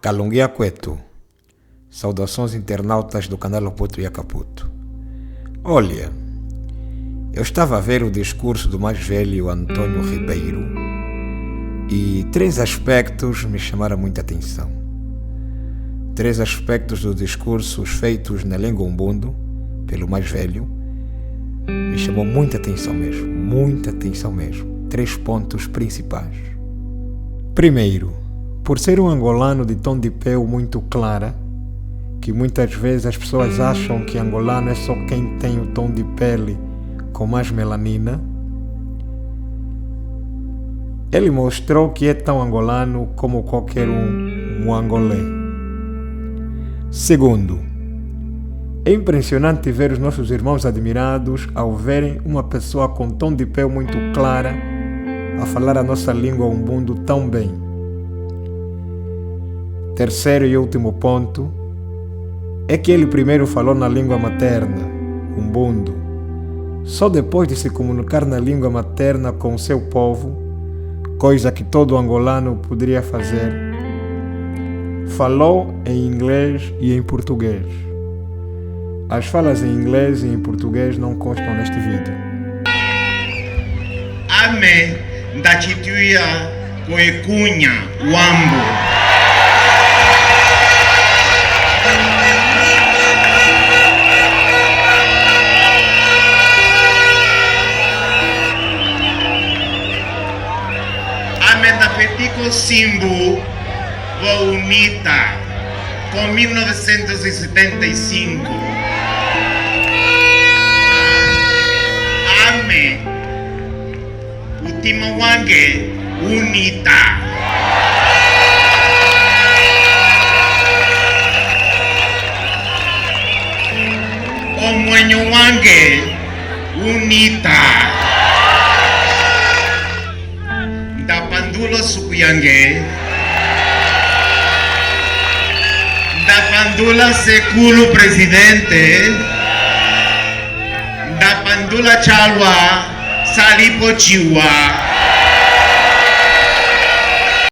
Kalungia Kwetu. Saudações internautas do canal Opoto e Acaputo. Olha, eu estava a ver o discurso do mais velho Antônio Ribeiro e 3 aspectos me chamaram muita atenção. 3 aspectos dos discursos feitos na língua Umbundo pelo mais velho me chamou muita atenção mesmo. 3 pontos principais. Primeiro, por ser um angolano de tom de pele muito clara, que muitas vezes as pessoas acham que angolano é só quem tem o tom de pele com mais melanina, ele mostrou que é tão angolano como qualquer um angolé. Segundo, é impressionante ver os nossos irmãos admirados ao verem uma pessoa com tom de pele muito clara a falar a nossa língua umbundo tão bem. Terceiro e último ponto é que ele primeiro falou na língua materna, umbundo. Só depois de se comunicar na língua materna com o seu povo, coisa que todo angolano poderia fazer, falou em inglês e em português. As falas em inglês e em português não constam neste vídeo. Ame da chituia coecunha wambo. Ame da petico simbo vounita com 1975. Ame Utima wange unita. Omwenyo wange unita. Ndapandula sukuyange. Ndapandula sekulu presidente. Ndapandula chalwa salipo chiwa.